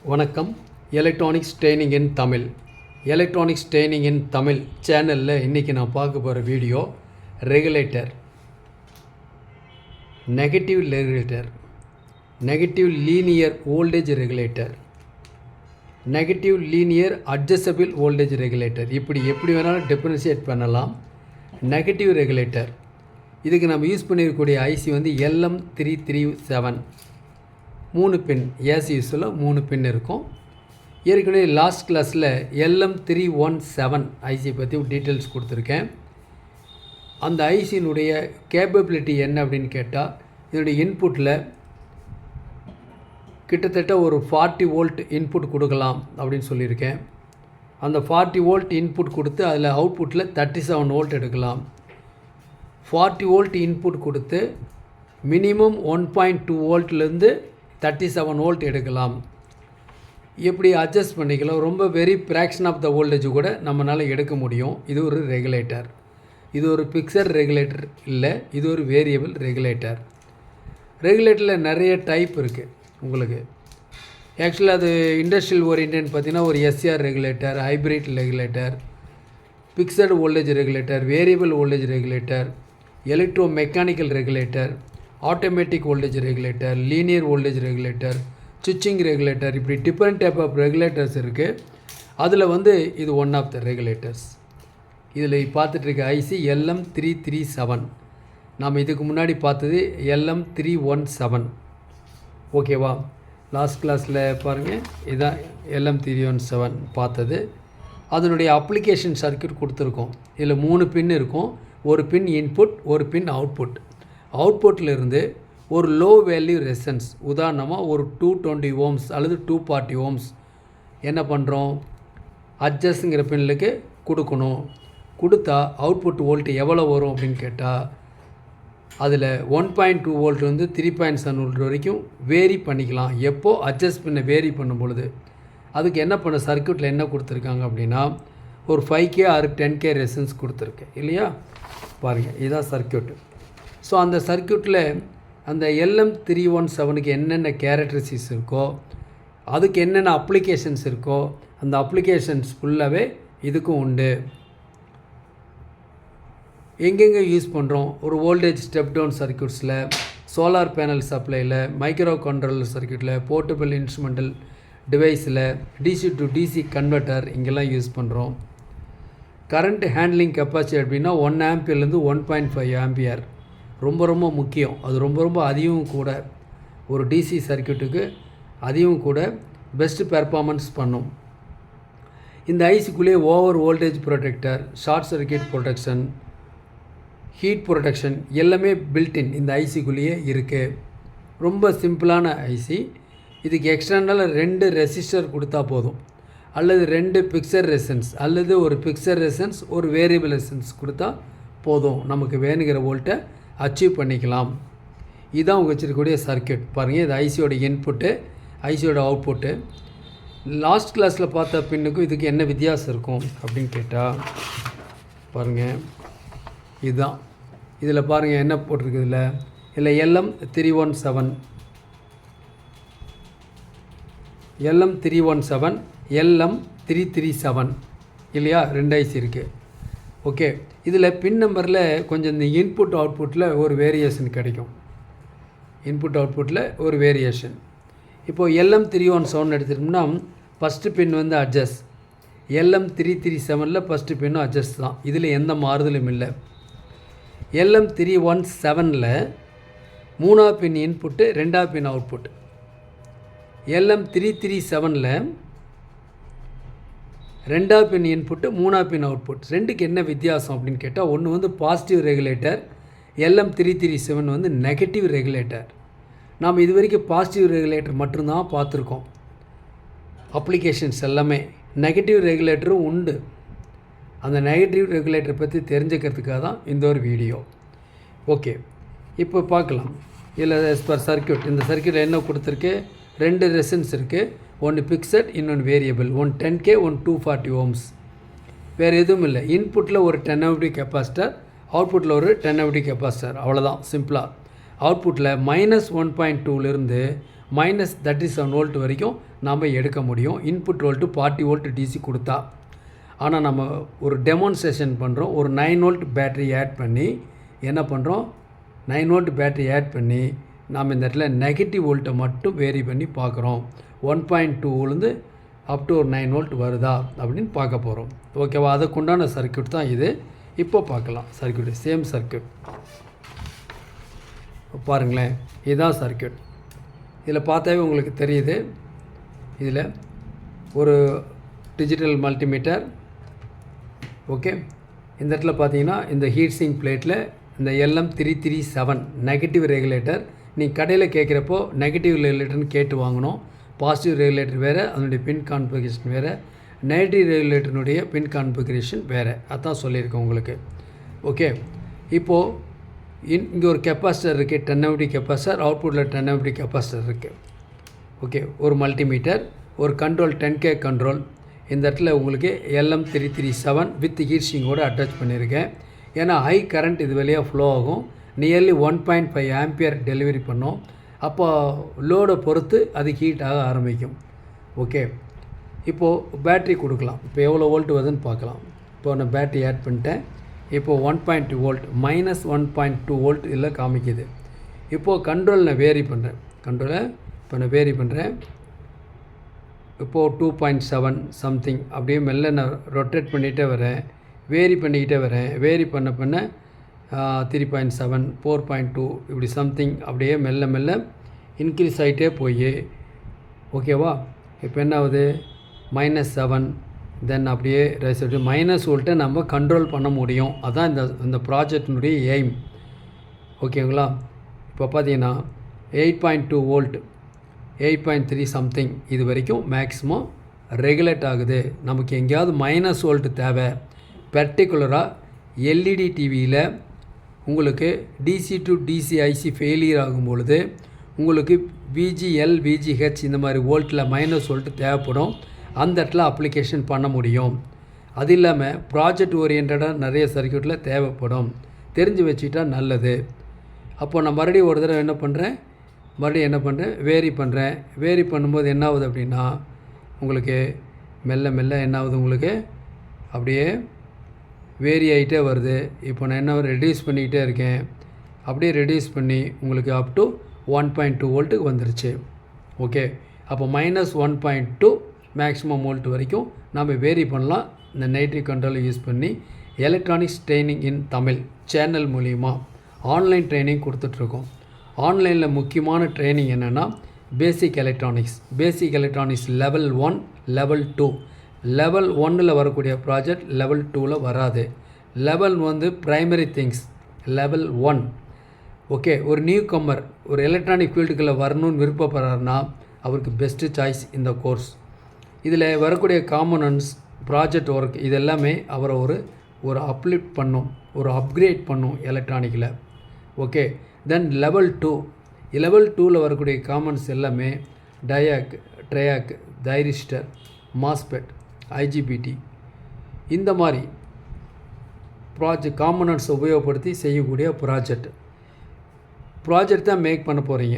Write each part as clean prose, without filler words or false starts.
வணக்கம். Electronics training இன் தமிழ் சேனலில் இன்றைக்கி நான் பார்க்க போகிற video regulator, negative linear voltage regulator, negative linear adjustable voltage regulator. எப்படி வேணாலும் டிஃபரன்ஷியேட் பண்ணலாம். நெகட்டிவ் ரெகுலேட்டர் இதுக்கு நம்ம யூஸ் பண்ணியிருக்கக்கூடிய ஐசி வந்து LM337 3 பின் ஏசி யூஸில் 3 பின் இருக்கும். ஏற்கனவே லாஸ்ட் கிளாஸில் LM317 ஐசி பற்றி டீட்டெயில்ஸ் கொடுத்துருக்கேன். அந்த ஐசியினுடைய கேப்பபிலிட்டி என்ன அப்படின்னு கேட்டால், இதனுடைய இன்புட்டில் கிட்டத்தட்ட ஒரு 40 வோல்ட் இன்புட் கொடுக்கலாம் அப்படின்னு சொல்லியிருக்கேன். அந்த 40 வோல்ட் இன்புட் கொடுத்து அதில் அவுட்புட்டில் 37 வோல்ட் எடுக்கலாம். 40 வோல்ட் இன்புட் கொடுத்து மினிமம் 1.2 வோல்ட்லேருந்து 37 வோல்ட் எடுக்கலாம். எப்படி அட்ஜஸ்ட் பண்ணிக்கலாம். ரொம்ப very fraction of the voltage கூட நம்மளால் எடுக்க முடியும். இது ஒரு ரெகுலேட்டர். இது ஒரு ஃபிக்ஸட் ரெகுலேட்டர் இல்லை, இது ஒரு வேரியபிள் ரெகுலேட்டர். ரெகுலேட்டரில் நிறைய டைப் இருக்குது உங்களுக்கு. ஆக்சுவலாக அது இண்டஸ்ட்ரியல் ஓரியன்ட் பார்த்திங்கன்னா ஒரு SCR regulator, hybrid regulator, fixed voltage regulator, variable voltage regulator, electro mechanical regulator, automatic voltage regulator, linear voltage regulator, சுவிட்சிங் ரெகுலேட்டர், இப்படி டிஃப்ரெண்ட் டைப் ஆஃப் ரெகுலேட்டர்ஸ் இருக்குது. அதில் வந்து இது ஒன் ஆஃப் த ரெகுலேட்டர்ஸ். இதில் பார்த்துட்ருக்க ஐசி LM337. நாம் இதுக்கு முன்னாடி பார்த்தது LM317. ஓகேவா? லாஸ்ட் கிளாஸில் பாருங்கள், இதுதான் LM317 பார்த்தது. அதனுடைய அப்ளிகேஷன் சர்க்யூட் கொடுத்துருக்கோம். இதில் 3 பின் இருக்கும். ஒரு பின் இன்புட், ஒரு பின் அவுட்புட். அவுட்புட்டிலிருந்து ஒரு லோ வேல்யூ ரெசன்ஸ், உதாரணமாக ஒரு 220 ஓம்ஸ் அல்லது 240 ஓம்ஸ் என்ன பண்ணுறோம், அட்ஜஸ்ட்ங்கிற பின்னுக்கு கொடுக்கணும். கொடுத்தா அவுட்புட் வோல்ட் எவ்வளோ வரும் அப்படின்னு கேட்டால், அதில் 1.2 வோல்ட் வந்து 3.7 வோல்ட் வரைக்கும் வேரி பண்ணிக்கலாம். எப்போது அட்ஜஸ்ட் பண்ண வேரி பண்ணும் பொழுது. அதுக்கு என்ன பண்ண சர்க்யூட்டில் என்ன கொடுத்துருக்காங்க அப்படின்னா, ஒரு 5K ஆர் 10K ரெசன்ஸ் கொடுத்துருக்கு இல்லையா? பாருங்கள், இதுதான் சர்க்யூட்டு. ஸோ அந்த சர்க்யூட்டில் அந்த LM317க்கு என்னென்ன கேரக்டரிஸ்டிக்ஸ் இருக்கோ, அதுக்கு என்னென்ன அப்ளிகேஷன்ஸ் இருக்கோ, அந்த அப்ளிகேஷன்ஸ் ஃபுல்லாகவே இதுக்கும் உண்டு. எங்கெங்கே யூஸ் பண்ணுறோம்? ஒரு வோல்டேஜ் ஸ்டெப் டவுன் சர்க்யூட்ஸில், சோலார் பேனல் சப்ளையில், மைக்ரோ கண்ட்ரோலர் சர்க்யூட்டில், போர்ட்டபிள் இன்ஸ்ட்ருமெண்டல் டிவைஸில், DC to DC கன்வெர்ட்டர் இங்கெல்லாம் யூஸ் பண்ணுறோம். கரண்ட் ஹேண்ட்லிங் கெப்பாசிட்டி அப்படின்னா 1 ஆம்பியர்லேருந்து 1.5 ஆம்பியர் ரொம்ப ரொம்ப முக்கியம். அது ரொம்ப அதிகம் கூட. ஒரு DC சர்க்யூட்டுக்கு அதிகம் கூட பெஸ்ட் பெர்ஃபார்மன்ஸ் பண்ணும். இந்த ஐசிக்குள்ளேயே over voltage protector, short circuit protection, heat protection எல்லாமே பில்டின் இந்த ஐசிக்குள்ளேயே இருக்குது. ரொம்ப சிம்பிளான ஐசி. இதுக்கு எக்ஸ்டர்னலாக 2 ரெசிஸ்டர் கொடுத்தா போதும், அல்லது 2 பிக்சர் ரெசன்ஸ், அல்லது ஒரு பிக்சர் ரெசன்ஸ் ஒரு வேரியபிள் ரெசன்ஸ் கொடுத்தா போதும். நமக்கு வேணுங்கிற வோல்ட்டை அச்சீவ் பண்ணிக்கலாம். இதுதான் உங்கள் வச்சுருக்கக்கூடிய சர்க்யூட். பாருங்கள், இது ஐசியோட இன்புட்டு, ஐசியோட அவுட்புட்டு. லாஸ்ட் கிளாஸில் பார்த்த பின்னுக்கும் இதுக்கு என்ன வித்தியாசம் இருக்கும் அப்படின்னு கேட்டால், பாருங்கள், இதுதான். இதில் பாருங்கள் என்ன போட்டிருக்கு. இதில் LM317, LM337 இல்லையா? 2 ஐசி இருக்குது. ஓகே, இதில் பின் நம்பரில் கொஞ்சம் இந்த இன்புட் அவுட்புட்டில் ஒரு வேரியேஷன் கிடைக்கும். இன்புட் அவுட்புட்டில் ஒரு வேரியேஷன். இப்போது LM317 எடுத்துட்டோம்னா ஃபஸ்ட்டு பின் வந்து அட்ஜஸ்ட். LM337 ஃபஸ்ட்டு பின்னும் அட்ஜஸ்ட் தான். இதில் எந்த மாறுதலும் இல்லை. LM317 3ஆம் பின் இன்புட்டு, 2ஆம் பின் அவுட்புட். LM337 2ஆம் பின் இன்புட்டு, 3ஆம் பின் அவுட்புட். ரெண்டுக்கு என்ன வித்தியாசம் அப்படின்னு கேட்டால், ஒன்று வந்து பாசிட்டிவ் ரெகுலேட்டர், LM337 வந்து நெகட்டிவ் ரெகுலேட்டர். நாம் இது வரைக்கும் பாசிட்டிவ் ரெகுலேட்டர் மட்டும்தான் பார்த்துருக்கோம். அப்ளிகேஷன்ஸ் எல்லாமே நெகட்டிவ் ரெகுலேட்டரும் உண்டு. அந்த நெகட்டிவ் ரெகுலேட்டர் பற்றி தெரிஞ்சுக்கிறதுக்காக தான் இந்த ஒரு வீடியோ. ஓகே, இப்போ பார்க்கலாம். இதில் சர்க்யூட், இந்த சர்க்யூட்டில் என்ன கொடுத்துருக்கு, 2 ரெசன்ஸ் இருக்குது. ஒன்று பிக்சட், இன்னொன்று வேரியபிள். ஒன்று 10K, ஒன்று 240 ஓம்ஸ். வேறு எதுவும் இல்லை. இன்புட்டில் ஒரு 10 amp கெப்பாசிட்டர், அவுட்புட்டில் ஒரு 10 amp கெப்பாசிட்டர். அவ்வளோதான், சிம்பிளாக. அவுட்புட்டில் -1.2லேருந்து -37 வோல்ட் வரைக்கும் நாம் எடுக்க முடியும். இன்புட் வோல்ட்டு 40 வோல்ட் டிசி கொடுத்தா. ஆனால் நம்ம ஒரு டெமான்ஸ்ட்ரேஷன் பண்ணுறோம். ஒரு 9 வோல்ட் பேட்டரி ஆட் பண்ணி என்ன பண்ணுறோம், 9 வோல்ட் பேட்டரி ஆட் பண்ணி நாம் இந்த இடத்துல நெகட்டிவ் வோல்ட்டை மட்டும் வேரி பண்ணி பார்க்குறோம். 1.2லேருந்து அப் டு ஒரு 9 வோல்ட் வருதா அப்படின்னு பார்க்க போகிறோம். ஓகேவா? அதுக்குண்டான சர்க்யூட் தான் இது. இப்போ பார்க்கலாம் சர்க்யூட். சேம் சர்க்யூட் பாருங்களேன். இதுதான் சர்க்யூட். இதில் பார்த்தாவே உங்களுக்கு தெரியுது. இதில் ஒரு டிஜிட்டல் மல்டிமீட்டர். ஓகே, இந்த இடத்துல பார்த்தீங்கன்னா இந்த ஹீட் சிங்க் பிளேட்டில் இந்த LM337 நெகட்டிவ் ரெகுலேட்டர். நீங்கள் கடையில் கேட்குறப்போ நெகட்டிவ் ரெகுலேட்டர்னு கேட்டு வாங்கணும். பாசிட்டிவ் ரெகுலேட்டர் வேறு, அதனுடைய பின் கான்ஃபிகரேஷன் வேறு. நெகட்டிவ் ரெகுலேட்டருடைய பின் கான்ஃபிகரேஷன் வேறு. அதான் சொல்லியிருக்கேன் உங்களுக்கு. ஓகே, இப்போது இங்கே ஒரு கெப்பாசிட்டர் இருக்குது, 10 MD கெப்பாசிட்டர். அவுட்புட்டில் 10 MD கெப்பாசிட்டர் இருக்குது. ஓகே, ஒரு மல்டிமீட்டர், ஒரு கண்ட்ரோல் 10K கண்ட்ரோல். இந்த இடத்துல உங்களுக்கு LM337 வித் ஹீட் சிங்கோடு அட்டாச் பண்ணியிருக்கேன். ஏன்னா ஹை கரண்ட் இது வழியாக ஃப்ளோ ஆகும். நியர்லி 1.5 ஆம்பியர் டெலிவரி பண்ணோம். அப்போ லோடை பொறுத்து அது ஹீட் ஆக ஆரம்பிக்கும். ஓகே, இப்போது பேட்ரி கொடுக்கலாம். இப்போ எவ்வளோ வோல்ட் வருதுன்னு பார்க்கலாம். இப்போ நான் பேட்ரி ஆட் பண்ணிட்டேன். இப்போது 1.2 வோல்ட் -1.2 வோல்ட் இதில் காமிக்குது. இப்போது கண்ட்ரோல் நான் வேரி பண்ணுறேன். கண்ட்ரோலை இப்போ நான் வேரி பண்ணுறேன். இப்போது 2.7 சம்திங் அப்படியே மெல்ல நான் ரொட்டேட் பண்ணிகிட்டே வரேன், வேரி பண்ணிக்கிட்டே வரேன். வேரி பண்ண 3.7 4.2 இப்படி சம்திங் அப்படியே மெல்ல மெல்ல இன்க்ரீஸ் ஆகிட்டே போய் ஓகேவா. இப்போ என்ன ஆகுது, -7 தென் அப்படியே ரைஸ் ஆகிட்டு மைனஸ் வோல்ட்டை நம்ம கண்ட்ரோல் பண்ண முடியும். அதுதான் இந்த ப்ராஜெக்டினுடைய எய்ம். ஓகேங்களா. இப்போ பார்த்தீங்கன்னா 8.2 வோல்ட் 8.3 சம்திங் இது வரைக்கும் மேக்ஸிமம் ரெகுலேட் ஆகுது. நமக்கு எங்கேயாவது -, வோல்ட் தேவை. பர்டிகுலராக எல்இடி டிவியில் உங்களுக்கு DC to DC IC failure ஆகும் பொழுது உங்களுக்கு VGL VGH இந்த மாதிரி வோல்ட்டில் -, வோல்ட் தேவைப்படும். அந்த இடத்துல அப்ளிகேஷன் பண்ண முடியும். அது இல்லாமல் ப்ராஜெக்ட் ஓரியன்டாக நிறைய சர்க்யூட்டில் தேவைப்படும். தெரிஞ்சு வச்சுக்கிட்டா நல்லது. அப்போது நான் மறுபடியும் ஒரு தடவை என்ன பண்ணுறேன், வேரி பண்ணுறேன். வேரி பண்ணும்போது என்ன ஆகுது அப்படின்னா உங்களுக்கு மெல்ல மெல்ல என்ன ஆகுது, உங்களுக்கு அப்படியே வேரி ஆகிட்டே வருது. இப்போ நான் என்ன ரெடியூஸ் பண்ணிக்கிட்டே இருக்கேன். அப்படியே ரெடியூஸ் பண்ணி உங்களுக்கு அப் டு 1.2 வோல்ட்டுக்கு வந்துருச்சு. ஓகே, அப்போ -1.2 மேக்ஸிமம் வோல்ட் வரைக்கும் நம்ம வேரி பண்ணலாம். இந்த நைட்ரி கண்ட்ரோலை யூஸ் பண்ணி எலக்ட்ரானிக்ஸ் ட்ரைனிங் இன் தமிழ் சேனல் மூலிமா ஆன்லைன் ட்ரைனிங் கொடுத்துட்ருக்கோம். ஆன்லைனில் முக்கியமான ட்ரைனிங் என்னென்னா பேசிக் எலக்ட்ரானிக்ஸ் லெவல் 1 லெவல் 2. லெவல் 1ல் வரக்கூடிய ப்ராஜெக்ட் லெவல் 2ல் வராது. Level primary things level 1. Okay, ஒரு நியூ கம்மர் ஒரு எலக்ட்ரானிக் ஃபீல்டுக்குள்ளே வரணும்னு விருப்பப்படுறாருன்னா அவருக்கு பெஸ்ட்டு சாய்ஸ் இந்த கோர்ஸ். இதில் வரக்கூடிய காம்பனன்ட்ஸ் ப்ராஜெக்ட் ஒர்க் இது எல்லாமே அவரை ஒரு அப்லிஃப்ட் பண்ணும், ஒரு அப்கிரேட் பண்ணும் எலக்ட்ரானிக்கில். ஓகே, தென் லெவல் 2ல் வரக்கூடிய காம்பனன்ட்ஸ் எல்லாமே டயாக், ட்ரையாக், தைரிஸ்டர், மாஸ்பெட், IGBT இந்த மாதிரி காம்பனன்ட்ஸ் உபயோகப்படுத்தி செய்யக்கூடிய ப்ராஜெக்ட் தான் மேக் பண்ண போகிறீங்க.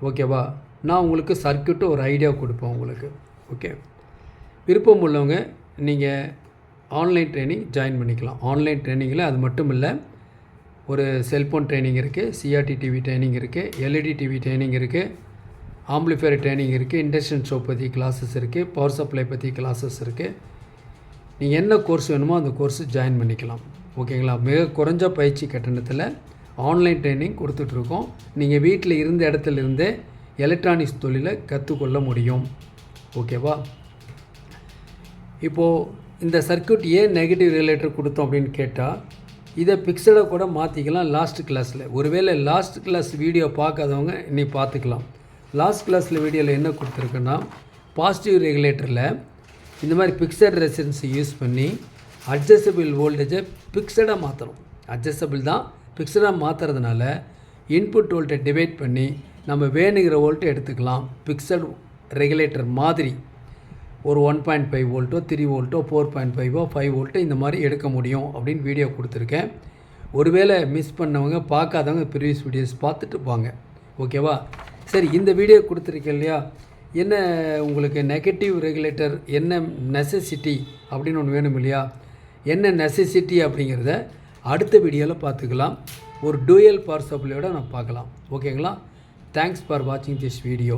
ஓகேவா. நான் உங்களுக்கு சர்க்யூட்டு ஒரு ஐடியா கொடுப்பேன் உங்களுக்கு. ஓகே, விருப்பம் உள்ளவங்க நீங்கள் ஆன்லைன் ட்ரைனிங் ஜாயின் பண்ணிக்கலாம். ஆன்லைன் ட்ரைனிங்கில் அது மட்டும் இல்லை, ஒரு செல்ஃபோன் ட்ரைனிங் இருக்குது, CRT டிவி ட்ரைனிங் இருக்குது, LED டிவி ட்ரைனிங் இருக்குது, ஆம்பிளிஃபையர் ட்ரைனிங் இருக்குது, இண்டக்ஷன் ஸ்டவ் பற்றி கிளாஸஸ் இருக்குது, பவர் சப்ளை பற்றி கிளாஸஸ் இருக்குது. நீங்கள் என்ன கோர்ஸ் வேணுமோ அந்த கோர்ஸு ஜாயின் பண்ணிக்கலாம். ஓகேங்களா. மிக குறைஞ்ச பயிற்சி கட்டணத்தில் ஆன்லைன் ட்ரைனிங் கொடுத்துட்ருக்கோம். நீங்கள் வீட்டில் இருந்த இடத்துல இருந்தே எலக்ட்ரானிக்ஸ் தொழிலை கற்றுக்கொள்ள முடியும். ஓகேவா. இப்போது இந்த சர்க்யூட் ஏன் நெகட்டிவ் ரெகுலேட்டர் கொடுத்தோம் அப்படின்னு கேட்டால், இதை பிக்சடாக கூட மாற்றிக்கலாம் லாஸ்ட் கிளாஸில். ஒருவேளை லாஸ்ட் கிளாஸ் வீடியோ பார்க்காதவங்க இன்னைக்கு பார்த்துக்கலாம். லாஸ்ட் கிளாஸில் வீடியோவில் என்ன கொடுத்துருக்குன்னா, பாசிட்டிவ் ரெகுலேட்டரில் இந்த மாதிரி பிக்சட் ரெசிஸ்டன்ஸை யூஸ் பண்ணி அட்ஜஸ்டபிள் வோல்டேஜை பிக்சடாக மாற்றணும். அட்ஜஸ்டபிள் தான், பிக்சடாக மாற்றுறதுனால இன்புட் வோல்ட்டை டிவைட் பண்ணி நம்ம வேணுங்கிற வோல்ட்டை எடுத்துக்கலாம். பிக்சட் ரெகுலேட்டர் மாதிரி ஒரு 1.5 வோல்ட்டோ 3 வோல்ட்டோ 4.5ஓ 5 வோல்ட்டோ இந்த மாதிரி எடுக்க முடியும் அப்படின்னு வீடியோ கொடுத்துருக்கேன். ஒருவேளை மிஸ் பண்ணவங்க பார்க்காதவங்க ப்ரீவியஸ் வீடியோஸ் பார்த்துட்டு வாங்க. ஓகேவா. சரி, இந்த வீடியோ கொடுத்துருக்கேன் இல்லையா, என்ன உங்களுக்கு நெகட்டிவ் ரெகுலேட்டர் என்ன நெசசிட்டி அப்படின்னு ஒன்று வேணும் இல்லையா, என்ன நெசசிட்டி அப்படிங்கிறத அடுத்த வீடியோவில் பார்த்துக்கலாம். ஒரு டூயல் பவர் சப்ளையோடு நான் பார்க்கலாம். ஓகேங்களா? தேங்க்ஸ் ஃபார் வாட்சிங் திஸ் வீடியோ.